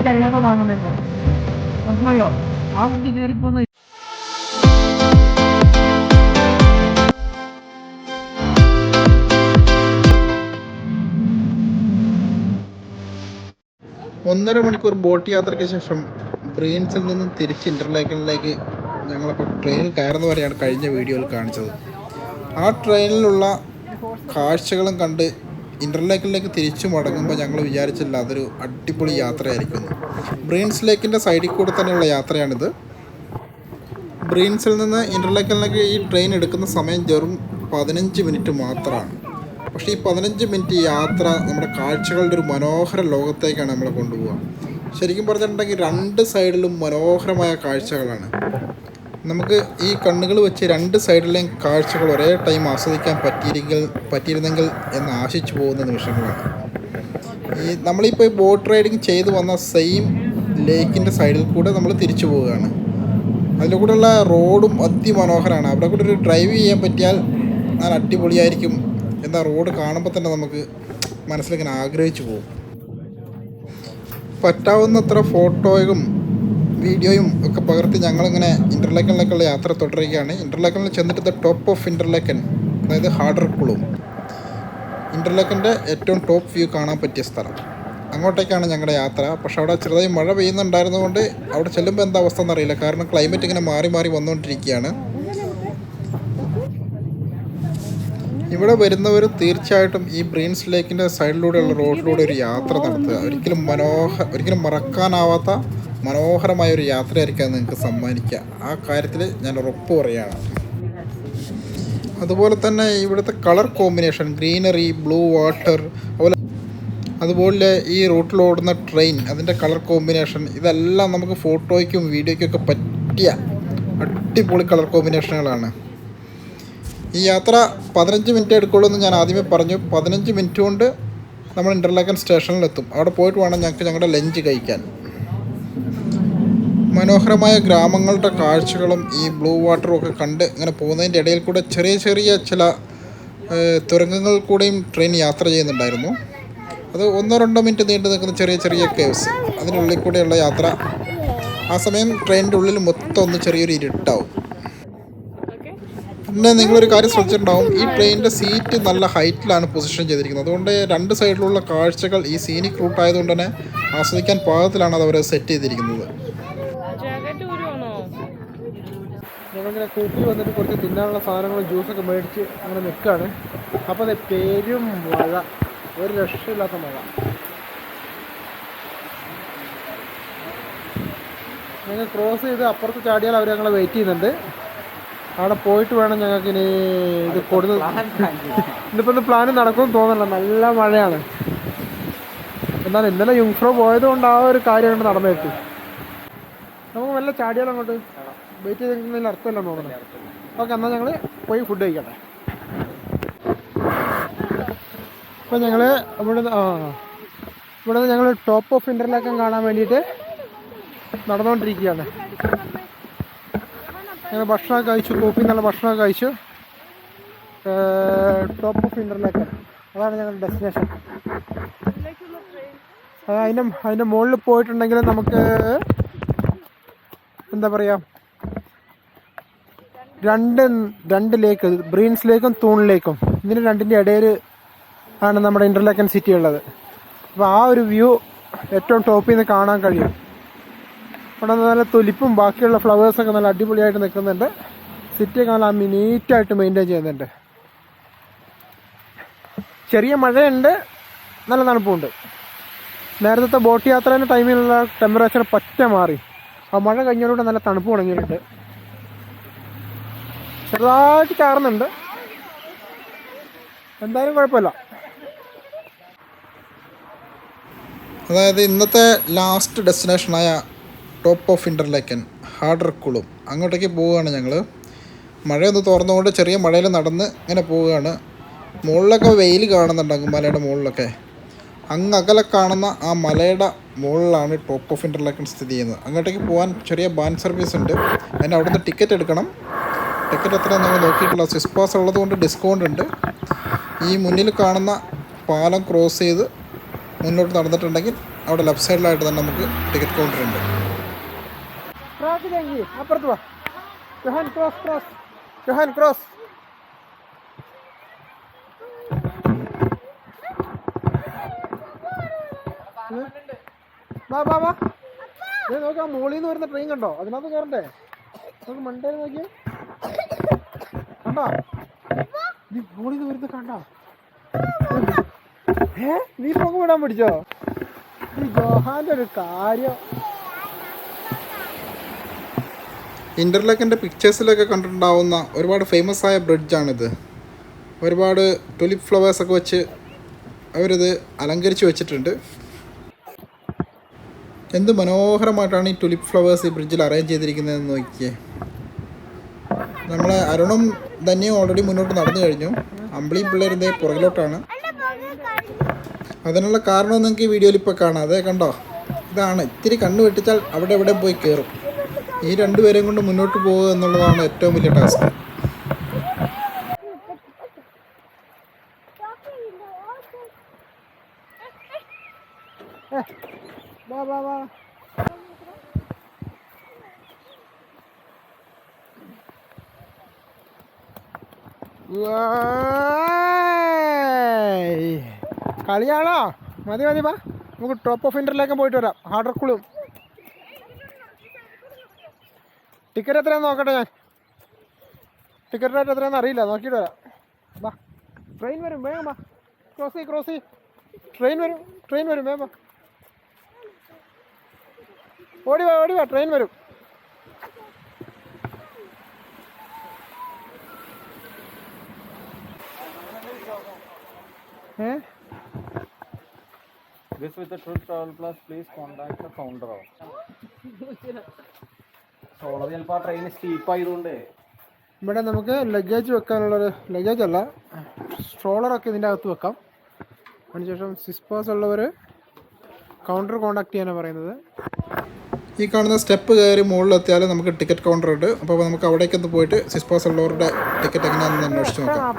കഴിയാതെ വാങ്ങുന്നുണ്ട്. മനസ്സിലായോ? ആ വണ്ടി കയറിപ്പോന്ന് ഒന്നര മണിക്കൂർ ബോട്ട് യാത്രയ്ക്ക് ശേഷം ബ്രെയിൻസിൽ നിന്നും തിരിച്ച് ഇൻ്റർലേക്കനിലേക്ക് ഞങ്ങളപ്പോൾ ട്രെയിനിൽ കയറുന്ന വരെയാണ് കഴിഞ്ഞ വീഡിയോയിൽ കാണിച്ചത്. ആ ട്രെയിനിലുള്ള കാഴ്ചകളും കണ്ട് ഇൻ്റർലേക്കനിലേക്ക് തിരിച്ചു മടങ്ങുമ്പോൾ ഞങ്ങൾ വിചാരിച്ചില്ല അതൊരു അടിപൊളി യാത്രയായിരിക്കുന്നു. ബ്രെയിൻസ് ലേക്കിൻ്റെ സൈഡിൽ കൂടെ തന്നെയുള്ള യാത്രയാണിത്. ബ്രെയിൻസിൽ നിന്ന് ഇൻ്റർലേക്കനിലേക്ക് ഈ ട്രെയിൻ എടുക്കുന്ന സമയം വെറും 15 മിനിറ്റ് മാത്രമാണ്. പക്ഷേ ഈ 15 മിനിറ്റ് യാത്ര നമ്മുടെ കാഴ്ചകളുടെ ഒരു മനോഹര ലോകത്തേക്കാണ് നമ്മളെ കൊണ്ടുപോകുക. ശരിക്കും പറഞ്ഞിട്ടുണ്ടെങ്കിൽ രണ്ട് സൈഡിലും മനോഹരമായ കാഴ്ചകളാണ്. നമുക്ക് ഈ കണ്ണുകൾ വെച്ച് രണ്ട് സൈഡിലെയും കാഴ്ചകൾ ഒരേ ടൈം ആസ്വദിക്കാൻ പറ്റിയിരുന്നെങ്കിൽ എന്ന് ആശിച്ചു പോകുന്ന നിമിഷങ്ങളാണ്. നമ്മളിപ്പോൾ ഈ ബോട്ട് റൈഡിങ് ചെയ്ത് വന്ന സെയിം ലേക്കിൻ്റെ സൈഡിൽ കൂടെ നമ്മൾ തിരിച്ചു പോവുകയാണ്. അതിൻ്റെ കൂടെയുള്ള റോഡും അതിമനോഹരമാണ്. അവിടെ കൂടെ ഒരു ഡ്രൈവ് ചെയ്യാൻ പറ്റിയാൽ നല്ല അടിപൊളിയായിരിക്കും. എന്താ റോഡ് കാണുമ്പോൾ തന്നെ നമുക്ക് മനസ്സിലിങ്ങനെ ആഗ്രഹിച്ചു പോകും. പറ്റാവുന്നത്ര ഫോട്ടോയും വീഡിയോയും ഒക്കെ പകർത്തി ഞങ്ങളിങ്ങനെ ഇൻ്റർലേക്കനിലേക്കുള്ള യാത്ര തുടരുകയാണ്. ഇൻ്റർലേക്കനിൽ ചെന്നിട്ട് ടോപ്പ് ഓഫ് ഇൻ്റർലേക്കൻ, അതായത് ഹാർഡർ കുളും, ഇൻ്റർലേക്കൻ്റെ ഏറ്റവും ടോപ്പ് വ്യൂ കാണാൻ പറ്റിയ സ്ഥലം. അങ്ങോട്ടേക്കാണ് ഞങ്ങളുടെ യാത്ര. പക്ഷെ അവിടെ ചെറുതായി മഴ പെയ്യുന്നുണ്ടായിരുന്നതുകൊണ്ട് അവിടെ ചെല്ലുമ്പോൾ എന്താ അവസ്ഥ എന്നറിയില്ല. കാരണം ക്ലൈമറ്റ് ഇങ്ങനെ മാറി മാറി വന്നുകൊണ്ടിരിക്കുകയാണ്. ഇവിടെ വരുന്നവർ തീർച്ചയായിട്ടും ഈ ബ്രെയിൻസ് ലേക്കിൻ്റെ സൈഡിലൂടെയുള്ള റോഡിലൂടെ ഒരു യാത്ര നടത്തുക. ഒരിക്കലും മറക്കാനാവാത്ത മനോഹരമായ ഒരു യാത്രയായിരിക്കും നിങ്ങൾക്ക് സമ്മാനിക്കുക. ആ കാര്യത്തിൽ ഞാൻ ഉറപ്പ് പറയുകയാണ്. അതുപോലെ തന്നെ ഇവിടുത്തെ colour combination, greenery, blue water, അതുപോലെ ഈ റൂട്ടിലോടുന്ന ട്രെയിൻ, അതിൻ്റെ കളർ കോമ്പിനേഷൻ, ഇതെല്ലാം നമുക്ക് ഫോട്ടോയ്ക്കും വീഡിയോയ്ക്കും ഒക്കെ പറ്റിയ അടിപൊളി കളർ കോമ്പിനേഷനുകളാണ്. ഈ യാത്ര 15 മിനിറ്റ് എടുക്കുള്ളൂ എന്ന് ഞാൻ ആദ്യമേ പറഞ്ഞു. 15 മിനിറ്റ് കൊണ്ട് നമ്മൾ ഇൻ്റർലേക്കൻ സ്റ്റേഷനിലെത്തും. അവിടെ പോയിട്ട് വേണം ഞങ്ങൾക്ക് ഞങ്ങളുടെ ലഞ്ച് കഴിക്കാൻ. മനോഹരമായ ഗ്രാമങ്ങളുടെ കാഴ്ചകളും ഈ ബ്ലൂ വാട്ടറും ഒക്കെ കണ്ട് ഇങ്ങനെ പോകുന്നതിൻ്റെ ഇടയിൽ കൂടെ ചെറിയ ചെറിയ ചില തുരങ്കങ്ങൾ കൂടെയും ട്രെയിൻ യാത്ര ചെയ്യുന്നുണ്ടായിരുന്നു. അത് 1-2 മിനിറ്റ് നീണ്ടു നിൽക്കുന്ന ചെറിയ ചെറിയ കേവ്സ്, അതിനുള്ളിൽ കൂടെയുള്ള യാത്ര. ആ സമയം ട്രെയിനിൻ്റെ ഉള്ളിൽ മൊത്തം ഒന്ന് ചെറിയൊരു ഇരുട്ടാവും. പിന്നെ നിങ്ങളൊരു കാര്യം ശ്രദ്ധിച്ചിട്ടുണ്ടാവും, ഈ ട്രെയിനിൻ്റെ സീറ്റ് നല്ല ഹൈറ്റിലാണ് പൊസിഷൻ ചെയ്തിരിക്കുന്നത്. അതുകൊണ്ട് രണ്ട് സൈഡിലുള്ള കാഴ്ചകൾ ഈ സീനിക് റൂട്ട് ആയതുകൊണ്ട് തന്നെ ആസ്വദിക്കാൻ പാകത്തിലാണ് അത് അവർ സെറ്റ് ചെയ്തിരിക്കുന്നത്. ഞങ്ങളിങ്ങനെ കൂപ്പി വന്നിട്ട് കുറച്ച് തിന്നാനുള്ള സാധനങ്ങളും ജ്യൂസൊക്കെ മേടിച്ച് അങ്ങനെ നിൽക്കുകയാണ്. അപ്പോൾ അത് പെരും മഴ, ഒരു രക്ഷയില്ലാത്ത മഴ. ഞങ്ങൾ ക്രോസ് ചെയ്ത് അപ്പുറത്ത് ചാടിയാൽ അവർ ഞങ്ങളെ വെയിറ്റ് ചെയ്യുന്നുണ്ട്. അവിടെ പോയിട്ട് വേണം ഞങ്ങൾക്ക് ഇനി ഇത് കൊടുത്ത് ഇന്നിപ്പോൾ ഒന്ന് പ്ലാൻ നടക്കുമെന്ന് തോന്നുന്നില്ല, നല്ല മഴയാണ്. എന്നാൽ ഇന്നലെ യുങ്ഫ്രോ പോയതുകൊണ്ട് ആ ഒരു കാര്യം കൊണ്ട് നടന്നു കിട്ടി. നമുക്ക് വല്ല ചാടിയാലും അങ്ങോട്ട് വെയിറ്റ് ചെയ്തിരിക്കുന്നതിൽ അർത്ഥമില്ല നോക്കുന്നത്. ഓക്കെ, എന്നാൽ ഞങ്ങൾ പോയി ഫുഡ് കഴിക്കട്ടെ. അപ്പോൾ ഞങ്ങൾ ഇവിടെ ഞങ്ങൾ ടോപ്പ് ഓഫ് ഇൻ്റർലേക്കൻ കാണാൻ വേണ്ടിയിട്ട് നടന്നുകൊണ്ടിരിക്കുകയാണ്. ഞങ്ങൾ ഭക്ഷണമൊക്കെ കഴിച്ചു, കോപ്പി നല്ല ഭക്ഷണമൊക്കെ കഴിച്ചു. ടോപ്പ് ഓഫ് ഇൻ്റർലേക്കൻ, അതാണ് ഞങ്ങളുടെ ഡെസ്റ്റിനേഷൻ. അതിൻ്റെ മുകളിൽ പോയിട്ടുണ്ടെങ്കിൽ നമുക്ക് എന്താ പറയുക, രണ്ട് ലേക്ക്, ബ്രെയിൻസ് ലേക്കും തൂൺ ലേക്കും, ഇതിന് രണ്ടിൻ്റെ ഇടയിൽ ആണ് നമ്മുടെ ഇൻ്റർലേക്കൻ സിറ്റി ഉള്ളത്. അപ്പോൾ ആ ഒരു വ്യൂ ഏറ്റവും ടോപ്പിൽ നിന്ന് കാണാൻ കഴിയും. അവിടെ നല്ല തൊലിപ്പും ബാക്കിയുള്ള ഫ്ലവേഴ്സൊക്കെ നല്ല അടിപൊളിയായിട്ട് നിൽക്കുന്നുണ്ട്. സിറ്റിയൊക്കെ നല്ല നീറ്റായിട്ട് മെയിൻറ്റെയിൻ ചെയ്യുന്നുണ്ട്. ചെറിയ മഴയുണ്ട്, നല്ല തണുപ്പുണ്ട്. നേരത്തെ ബോട്ട് യാത്രേൻ്റെ ടൈമിലുള്ള ടെമ്പറേച്ചർ പറ്റ മാറി. ആ മഴ കഴിഞ്ഞതോടെ നല്ല തണുപ്പ് തുടങ്ങിയിട്ടുണ്ട്. ചെറുതായിട്ട് ചാറുന്നുണ്ട്, എന്തായാലും കുഴപ്പമില്ല. അതായത് ഇന്നത്തെ ലാസ്റ്റ് ഡെസ്റ്റിനേഷനായ ടോപ്പ് ഓഫ് ഇൻ്റർലേക്കൻ, ഹാർഡർ കുളും, അങ്ങോട്ടേക്ക് പോവുകയാണ് ഞങ്ങൾ. മഴയൊന്ന് തുറന്നുകൊണ്ട് ചെറിയ മഴയിൽ നടന്ന് ഇങ്ങനെ പോവുകയാണ്. മുകളിലൊക്കെ വെയിൽ കാണുന്നുണ്ടാകും, മലയുടെ മുകളിലൊക്കെ. അങ്ങ് അകലെ കാണുന്ന ആ മലയുടെ മുകളിലാണ് ടോപ്പ് ഓഫ് ഇൻ്റർലേക്കൻ സ്ഥിതി ചെയ്യുന്നത്. അങ്ങോട്ടേക്ക് പോകാൻ ചെറിയ ബാൻ സർവീസ് ഉണ്ട്. അതിന് അവിടുന്ന് ടിക്കറ്റ് എടുക്കണം. ടിക്കറ്റ് എത്ര ഞങ്ങൾ നോക്കിയിട്ടില്ല. സ്വിസ് പാസ് ഉള്ളത് കൊണ്ട് ഡിസ്കൗണ്ട് ഉണ്ട്. ഈ മുന്നിൽ കാണുന്ന പാലം ക്രോസ് ചെയ്ത് മുന്നോട്ട് നടന്നിട്ടുണ്ടെങ്കിൽ അവിടെ ലെഫ്റ്റ് സൈഡിലായിട്ട് തന്നെ നമുക്ക് ടിക്കറ്റ് കൗണ്ടർ ഉണ്ട്. അപ്പുറത്ത് വാ Johan, cross cross Johan, cross. വാ വാ വാ, നോക്കാം മോളിൽ നിന്ന് വരുന്ന ട്രെയിൻ കണ്ടോ? അതിനകത്ത് കയറണ്ടേ? നമുക്ക് മണ്ടേ നോക്കിയേ, കണ്ടോ? നീ മോളിൽ നിന്ന് വരുന്നത് കണ്ടോ? നീ പോക്ക് വിടാൻ പിടിച്ചോ? ഈ ജോഹാന്റെ ഒരു കാര്യം. ഇന്റർലോക്കിൻ്റെ പിക്ചേഴ്സിലൊക്കെ കണ്ടിട്ടുണ്ടാവുന്ന ഒരുപാട് ഫേമസ് ആയ ബ്രിഡ്ജാണിത്. ഒരുപാട് ടുലിപ്പ് ഫ്ലവേഴ്സൊക്കെ വെച്ച് അവരിത് അലങ്കരിച്ച് വെച്ചിട്ടുണ്ട്. എന്ത് മനോഹരമായിട്ടാണ് ഈ ടുലിപ്പ് ഫ്ലവേഴ്സ് ഈ ബ്രിഡ്ജിൽ അറേഞ്ച് ചെയ്തിരിക്കുന്നതെന്ന് നോക്കിയേ. നമ്മളെ അരുണും ധന്യയും ഓൾറെഡി മുന്നോട്ട് നടന്നു കഴിഞ്ഞു. അമ്പിളിയും പിള്ളേരുടെ പുറകിലോട്ടാണ്. അതിനുള്ള കാരണം നിങ്ങൾക്ക് ഈ വീഡിയോയിൽ ഇപ്പോൾ കാണാം. അതേ കണ്ടോ? ഇതാണ്, ഇത്തിരി കണ്ണു വെട്ടിച്ചാൽ അവിടെ എവിടെ പോയി കയറും. ഈ രണ്ടുപേരെയും കൊണ്ട് മുന്നോട്ട് പോകുക എന്നുള്ളതാണ് ഏറ്റവും വലിയ ടാസ്ക്. കളിയാണോ? മതി മതി, വാ നമുക്ക് ടോപ്പ് ഓഫ് ഇന്റർലേക്ക് പോയിട്ട് വരാം. ഹാർഡ് റോക്കിലും ടിക്കറ്റ് എത്രയാണെന്ന് നോക്കട്ടെ. ഞാൻ ടിക്കറ്റ് റേറ്റ് എത്രയാണെന്ന് അറിയില്ല, നോക്കിയിട്ട് വരാം. വാ, ട്രെയിൻ വരും, വേഗം വാ. ക്രോസ് ചെയ്യ്. ട്രെയിൻ വരും വേഗം വാ. ഓടി വാ, ട്രെയിൻ വരും. This with the Truth Travel Plus, please contact the founder of. Solar ചിലപ്പോൾ ആ ട്രെയിൻ സ്റ്റീപ്പ് ആയതുകൊണ്ട് ഇവിടെ നമുക്ക് ലഗേജ് വെക്കാനുള്ളൊരു, ലഗേജ് അല്ല സ്ട്രോളറൊക്കെ ഇതിൻ്റെ അകത്ത് വെക്കാം. അതിനുശേഷം സിസ്പാസ് ഉള്ളവർ കൗണ്ടർ കോണ്ടാക്ട് ചെയ്യാനാണ് പറയുന്നത്. ഈ കാണുന്ന സ്റ്റെപ്പ് കയറി മുകളിലെത്തിയാൽ നമുക്ക് ടിക്കറ്റ് കൗണ്ടർ ഉണ്ട്. അപ്പോൾ നമുക്ക് അവിടേക്കൊന്ന് പോയിട്ട് സിസ്പാസ് ഉള്ളവരുടെ ടിക്കറ്റ് എങ്ങനെയാണെന്ന് അന്വേഷിച്ച് നോക്കാം.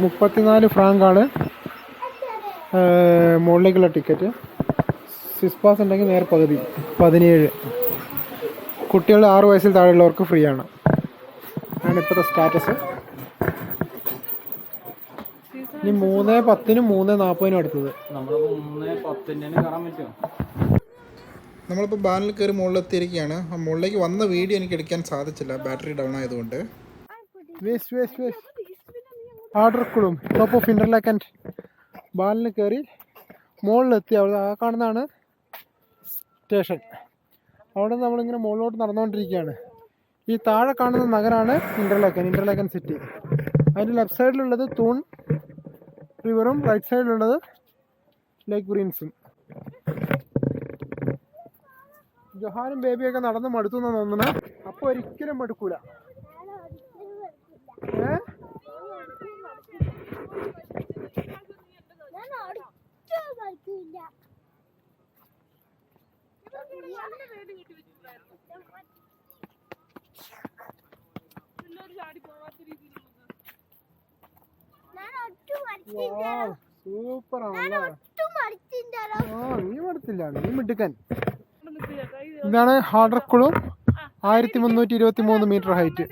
മുപ്പത്തിനാല് ഫ്രാങ്കാണ് മുകളിലേക്കുള്ള ടിക്കറ്റ്. സിസ്പാസ് ഉണ്ടെങ്കിൽ നേരെ പകുതി 17. കുട്ടികൾ 6 വയസ്സിൽ താഴെയുള്ളവർക്ക് ഫ്രീ ആണ്. ആണ് ഇപ്പോഴത്തെ സ്റ്റാറ്റസ്. ഇനി 3:10-നും 3:40-നും അടുത്തത്. നമ്മളിപ്പോൾ ബാനിൽ കയറി മുകളിലെത്തിയിരിക്കുകയാണ്. ആ മുകളിലേക്ക് വന്ന വീഡിയോ എനിക്ക് എടുക്കാൻ സാധിച്ചില്ല, ബാറ്ററി ഡൗൺ ആയതുകൊണ്ട്. ആർഡർക്കുളും ടോപ്പ് ഓഫ് ഇന്റർലോക്ക് ആൻഡ് ബാലിന് കയറി മുകളിലെത്തി. അവിടെ ആ കാണുന്നതാണ് സ്റ്റേഷൻ. അവിടെ നിന്ന് നമ്മളിങ്ങനെ മുകളിലോട്ട് നടന്നുകൊണ്ടിരിക്കുകയാണ്. ഈ താഴെ കാണുന്ന നഗരമാണ് ഇന്റർലോക്കൻ സിറ്റി. അതിൻ്റെ ലെഫ്റ്റ് സൈഡിലുള്ളത് തൂൺ റിവറും റൈറ്റ് സൈഡിലുള്ളത് ലേക്ക് ഗ്രീൻസും. ജൊഹാനും ബേബിയൊക്കെ നടന്ന് മടുത്തു എന്ന് തോന്നുന്നു. അപ്പോൾ ഒരിക്കലും മടുക്കൂല. സൂപ്പറാണല്ലേ? നീ മടുത്തില്ല, നീ മിടുക്കൻ. ഇതാണ് ഹാർഡർക്കുളും. 1323 മീറ്റർ ഹൈറ്റ്.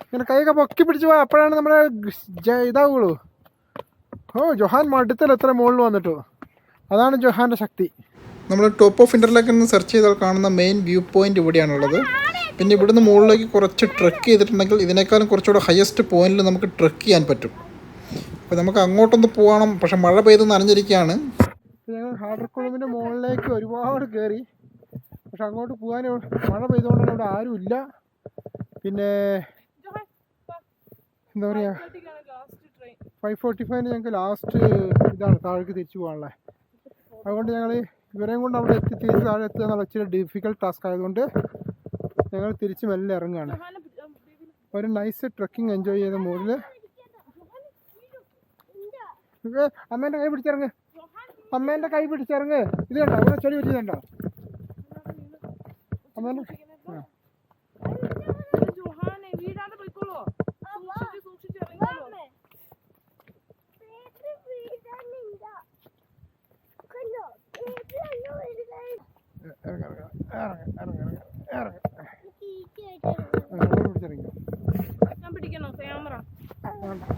ഇങ്ങനെ കൈയൊക്കെ പൊക്കി പിടിച്ച് പോയാൽ അപ്പോഴാണ് നമ്മുടെ ഇതാവുള്ളൂ. ജൊഹാൻ മടുത്തല്ലോ എത്ര മുകളിൽ വന്നിട്ടോ. അതാണ് ജൊഹാൻ്റെ ശക്തി. നമ്മൾ ടോപ്പ് ഓഫ് ഇന്റർലോക്കിൽ നിന്ന് സെർച്ച് ചെയ്താൽ കാണുന്ന മെയിൻ വ്യൂ പോയിന്റ് ഇവിടെയാണുള്ളത്. പിന്നെ ഇവിടുന്ന് മുകളിലേക്ക് കുറച്ച് ട്രെക്ക് ചെയ്തിട്ടുണ്ടെങ്കിൽ ഇതിനേക്കാളും കുറച്ചുകൂടെ ഹയസ്റ്റ് പോയിന്റിൽ നമുക്ക് ട്രെക്ക് ചെയ്യാൻ പറ്റും. അപ്പോൾ നമുക്ക് അങ്ങോട്ടൊന്ന് പോകണം, പക്ഷെ മഴ പെയ്ത് നനഞ്ഞിരിക്കുകയാണ്. ഞങ്ങൾ ഹാർഡർക്കുളമിൻ്റെ മുകളിലേക്ക് ഒരുപാട് കയറി, പക്ഷെ അങ്ങോട്ട് പോകാൻ മഴ പെയ്തുകൊണ്ടാണ് ഇവിടെ ആരുമില്ല. പിന്നെ എന്താ പറയുക, 5:45 ഞങ്ങൾക്ക് ലാസ്റ്റ് ഇതാണ് താഴേക്ക് തിരിച്ചു പോകാനുള്ളത്. അതുകൊണ്ട് ഞങ്ങൾ ഇവരെയും കൊണ്ട് അവിടെ എത്തി തിരിച്ച് താഴെ എത്തുക എന്നുള്ള ഇച്ചിരി ഡിഫിക്കൽട്ട് ടാസ്ക് ആയതുകൊണ്ട് ഞങ്ങൾ തിരിച്ച് മെല്ലെ ഇറങ്ങുകയാണ്. ഒരു നൈസ് ട്രക്കിംഗ് എൻജോയ് ചെയ്ത മുകളിൽ അമ്മേൻ്റെ കൈ പിടിച്ചിറങ്ങ്, അമ്മേൻ്റെ കൈ പിടിച്ചിറങ്ങ്. ഇത് കണ്ടോ ഇവിടെ ചെടി പറ്റിയതുണ്ടോ അമ്മേൻ്റെ?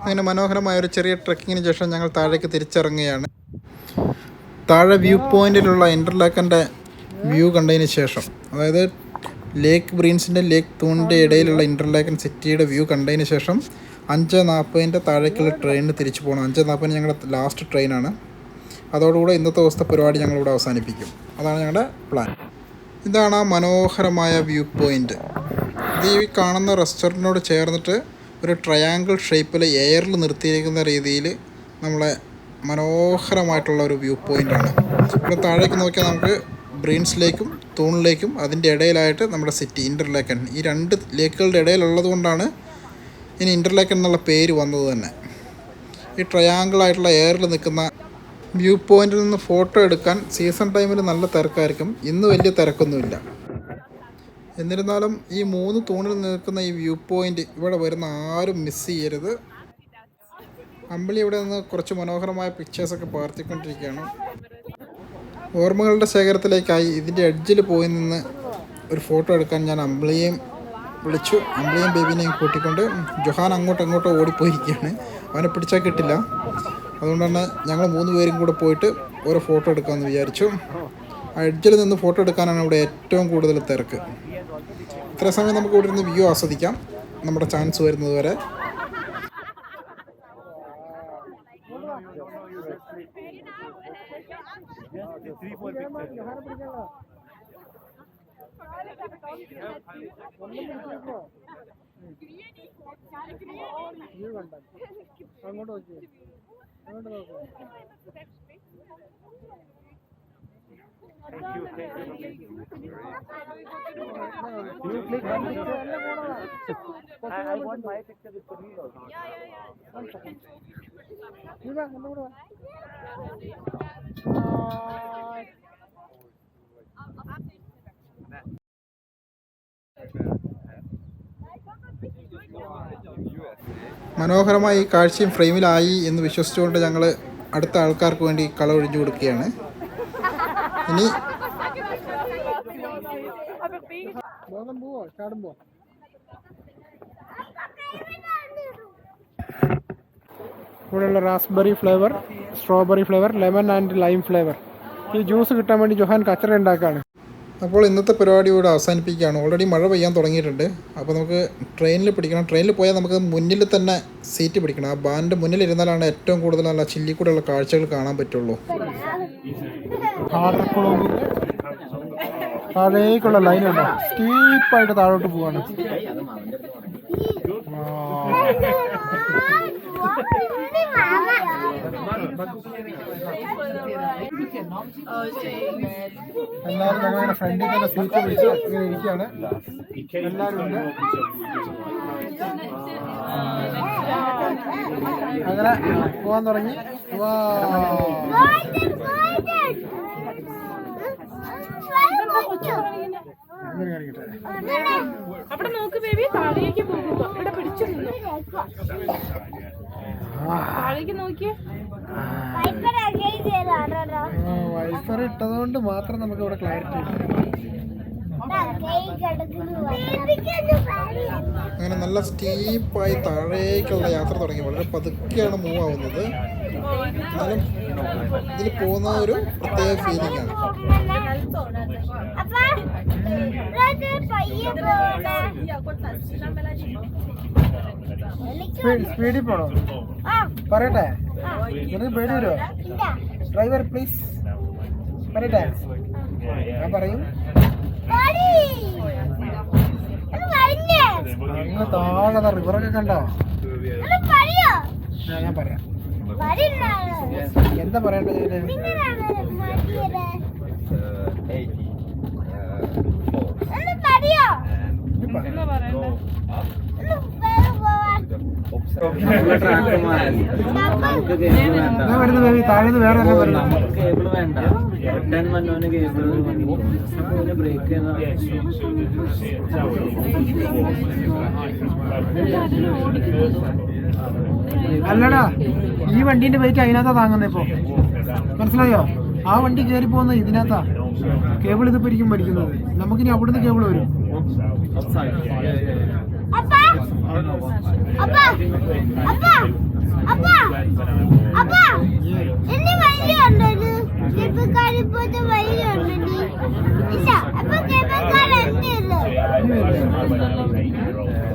അങ്ങനെ മനോഹരമായ ഒരു ചെറിയ ട്രക്കിങ്ങിന് ശേഷം ഞങ്ങൾ താഴേക്ക് തിരിച്ചിറങ്ങുകയാണ്. താഴെ വ്യൂ പോയിന്റിലുള്ള ഇൻ്റർലാക്കൻ്റെ വ്യൂ കണ്ടതിന് ശേഷം, അതായത് ലേക്ക് ബ്രീൻസിൻ്റെ ലേക്ക് തൂണിൻ്റെ ഇടയിലുള്ള ഇൻ്റർലാക്കൻ സിറ്റിയുടെ വ്യൂ കണ്ടതിന് ശേഷം 5:40 താഴേക്കുള്ള ട്രെയിനിന് തിരിച്ചു പോകണം. 5:40 ഞങ്ങളുടെ ലാസ്റ്റ് ട്രെയിനാണ്. അതോടുകൂടെ ഇന്നത്തെ ദിവസത്തെ പരിപാടി ഞങ്ങളിവിടെ അവസാനിപ്പിക്കും. അതാണ് ഞങ്ങളുടെ പ്ലാൻ. ഇതാണ് ആ മനോഹരമായ വ്യൂ പോയിൻ്റ്. ഇത് ഈ കാണുന്ന റെസ്റ്റോറൻറ്റിനോട് ചേർന്നിട്ട് ഒരു ട്രയാങ്കിൾ ഷേപ്പിൽ എയറിൽ നിർത്തിയിരിക്കുന്ന രീതിയിൽ നമ്മളെ മനോഹരമായിട്ടുള്ള ഒരു വ്യൂ പോയിൻ്റാണ്. ഇവിടെ താഴേക്ക് നോക്കിയാൽ നമുക്ക് ബ്രീൻസ് തൂണിലേക്കും അതിൻ്റെ ഇടയിലായിട്ട് നമ്മുടെ സിറ്റി ഇൻ്റർലേക്കൻ, ഈ 2 ലേക്കുകളുടെ ഇടയിലുള്ളത് കൊണ്ടാണ് ഇനി ഇൻ്റർലേക്കൻ എന്നുള്ള പേര് വന്നത് തന്നെ. ഈ ട്രയാങ്കിളായിട്ടുള്ള എയറിൽ നിൽക്കുന്ന വ്യൂ പോയിന്റിൽ നിന്ന് ഫോട്ടോ എടുക്കാൻ സീസൺ ടൈമിൽ നല്ല തിരക്കായിരിക്കും. ഇന്ന് വലിയ തിരക്കൊന്നുമില്ല. എന്നിരുന്നാലും ഈ 3 തൂണിൽ നിൽക്കുന്ന ഈ വ്യൂ പോയിന്റ് ഇവിടെ വരുന്ന ആരും മിസ് ചെയ്യരുത്. അമ്പിളി ഇവിടെ നിന്ന് കുറച്ച് മനോഹരമായ പിക്ചേഴ്സൊക്കെ പകർത്തിക്കൊണ്ടിരിക്കുകയാണ്. ഓർമ്മകളുടെ ശേഖരത്തിലേക്കായി ഇതിൻ്റെ എഡ്ജിൽ പോയി നിന്ന് ഒരു ഫോട്ടോ എടുക്കാൻ ഞാൻ അമ്പിളിയെയും വിളിച്ചു. അമ്പിളിയും ബേബിനെയും കൂട്ടിക്കൊണ്ട് ജൊഹാൻ അങ്ങോട്ടോ ഓടിപ്പോയിരിക്കുകയാണ്. അവനെ പിടിച്ചാൽ കിട്ടില്ല. അതുകൊണ്ട് തന്നെ ഞങ്ങൾ 3 പേരും കൂടെ പോയിട്ട് ഓരോ ഫോട്ടോ എടുക്കാമെന്ന് വിചാരിച്ചു. ആ എഡ്ജിൽ നിന്ന് ഫോട്ടോ എടുക്കാനാണ് ഇവിടെ ഏറ്റവും കൂടുതൽ തിരക്ക്. ഇത്ര സമയം നമുക്ക് ഇവിടെ നിന്ന് വ്യൂ ആസ്വദിക്കാം നമ്മുടെ ചാൻസ് വരുന്നത് വരെ. അങ്ങോട്ട് നോക്കി, അങ്ങോട്ട് നോക്കൂ. You click one picture. I want my picture with me also. Yeah. 1 second. You back, come on. മനോഹരമായി ഈ കാഴ്ചയും ഫ്രെയിമിലായി എന്ന് വിശ്വസിച്ചുകൊണ്ട് ഞങ്ങൾ അടുത്ത ആൾക്കാർക്ക് വേണ്ടി കളൊഴിഞ്ഞു കൊടുക്കുകയാണ്. ഇനി ഇവിടെയുള്ള raspberry flavour, strawberry flavour, lemon and lime flavour. ഈ ജ്യൂസ് കിട്ടാൻ വേണ്ടി ജൊഹാൻ കച്ചറ ഉണ്ടാക്കുകയാണ്. അപ്പോൾ ഇന്നത്തെ പരിപാടി ഇവിടെ അവസാനിപ്പിക്കുകയാണ്. ഓൾറെഡി മഴ പെയ്യാൻ തുടങ്ങിയിട്ടുണ്ട്. അപ്പോൾ നമുക്ക് ട്രെയിനിൽ പിടിക്കണം. ട്രെയിനിൽ പോയാൽ നമുക്ക് മുന്നിൽ തന്നെ സീറ്റ് പിടിക്കണം. ആ ബാൻ്റെ മുന്നിൽ ഇരുന്നാലാണ് ഏറ്റവും കൂടുതൽ നല്ല ചില്ലിക്കൂടെയുള്ള കാഴ്ചകൾ കാണാൻ പറ്റുള്ളൂ. താഴേക്കുള്ള ലൈനുണ്ടോ, സ്റ്റീപ്പായിട്ട് താഴോട്ട് പോവാണ്. എല്ലാവരും ഞങ്ങളുടെ ഫ്രണ്ടിൽ തന്നെ സീറ്റ് പിടിച്ച് ഇങ്ങനെ ഇരിക്കുകയാണ്. എല്ലാവരും ഉണ്ട്. അങ്ങനെ പോകാൻ തുടങ്ങി. അവിടെ നോക്ക് ബേബി, താഴേക്ക് പോകുമ്പോ ഇവിടെ പിടിച്ചു താഴേക്ക് നോക്കിയേ. വൈഫർ ഇട്ടതുകൊണ്ട് മാത്രം നമുക്ക് ഇവിടെ ക്ലാരിറ്റി ഇല്ല. അങ്ങനെ നല്ല സ്റ്റീപ്പായി താഴേക്കുള്ള യാത്ര തുടങ്ങി. വളരെ പതുക്കെയാണ് മൂവ് ആവുന്നത്. എന്നാലും ഇതിൽ പോകുന്ന ഒരു പ്രത്യേക ഫീലിംഗ് ആണ്. സ്പീഡിൽ പോണോ പറയട്ടെ? നിനക്ക് പേടി വരുമോ? ഡ്രൈവർ പ്ലീസ് പറയട്ടെ? ഞാൻ പറയും. അങ്ങ് താഴെ റിവറൊക്കെ കണ്ടോ? ഞാൻ പറയാം. എന്താ പറയണ്ടേ? വരുന്നത് ബേബി താഴെ വേറെ നമുക്ക് കേബിൾ വേണ്ട റിട്ടേൺ വന്നവന് കേബിൾ മതി ബ്രേക്ക് അല്ലടാ ഈ വണ്ടീന്റെ വെയിറ്റ് അതിനകത്താ താങ്ങുന്നത് ഇപ്പൊ മനസ്സിലായോ? ആ വണ്ടി കയറി പോകുന്നത് ഇതിനകത്താ. കേബിൾ ഇതിപ്പോ ഇരിക്കും വലിക്കുന്നത്. നമുക്കിനി അവിടുന്ന് കേബിൾ വരും.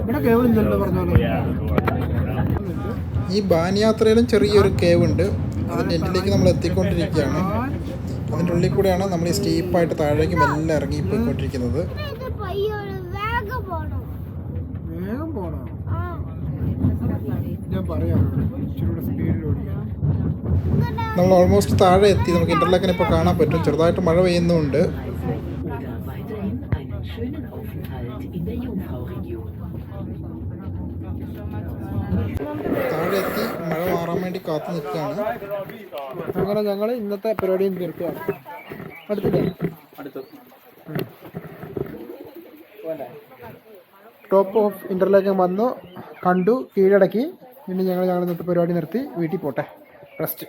ഇവിടെ കേബിൾ ഇല്ലല്ലോ പറഞ്ഞോളൂ. ഈ ബാൻയാത്രയിലും ചെറിയൊരു കേവ് ഉണ്ട്. അതിൻ്റെ എൻഡിലേക്ക് നമ്മൾ എത്തിക്കൊണ്ടിരിക്കുകയാണ്. അതിൻ്റെ ഉള്ളിൽ കൂടെയാണ് നമ്മൾ ഈ സ്റ്റീപ്പായിട്ട് താഴേക്ക് മെല്ലെ ഇറങ്ങി പോയിക്കൊണ്ടിരിക്കുന്നത്. വേഗം പോണോ? ഞാൻ പറയാം ഇച്ചിരി സ്പീഡിൽ ഓടിക്കാം. നമ്മൾ ഓൾമോസ്റ്റ് താഴെ എത്തി. നമുക്ക് ഇന്റർലാക്കിനെ ഇപ്പോൾ കാണാൻ പറ്റും. ചെറുതായിട്ട് മഴ പെയ്യുന്നുണ്ട്. താഴെ എത്തി മഴ മാറാൻ വേണ്ടി കാത്തു നിൽക്കുകയാണ്. അങ്ങനെ ഞങ്ങൾ ഇന്നത്തെ പരിപാടിയും തീർക്കുകയാണ്. അടുത്തില്ലേ ടോപ്പ് ഓഫ് ഇന്റർലാക്ക് വന്നു, കണ്ടു, കീഴടക്കി. പിന്നെ ഞങ്ങൾ ഇന്നത്തെ പരിപാടി നിർത്തി വീട്ടിൽ പോട്ടെ. റെസ്റ്റ്.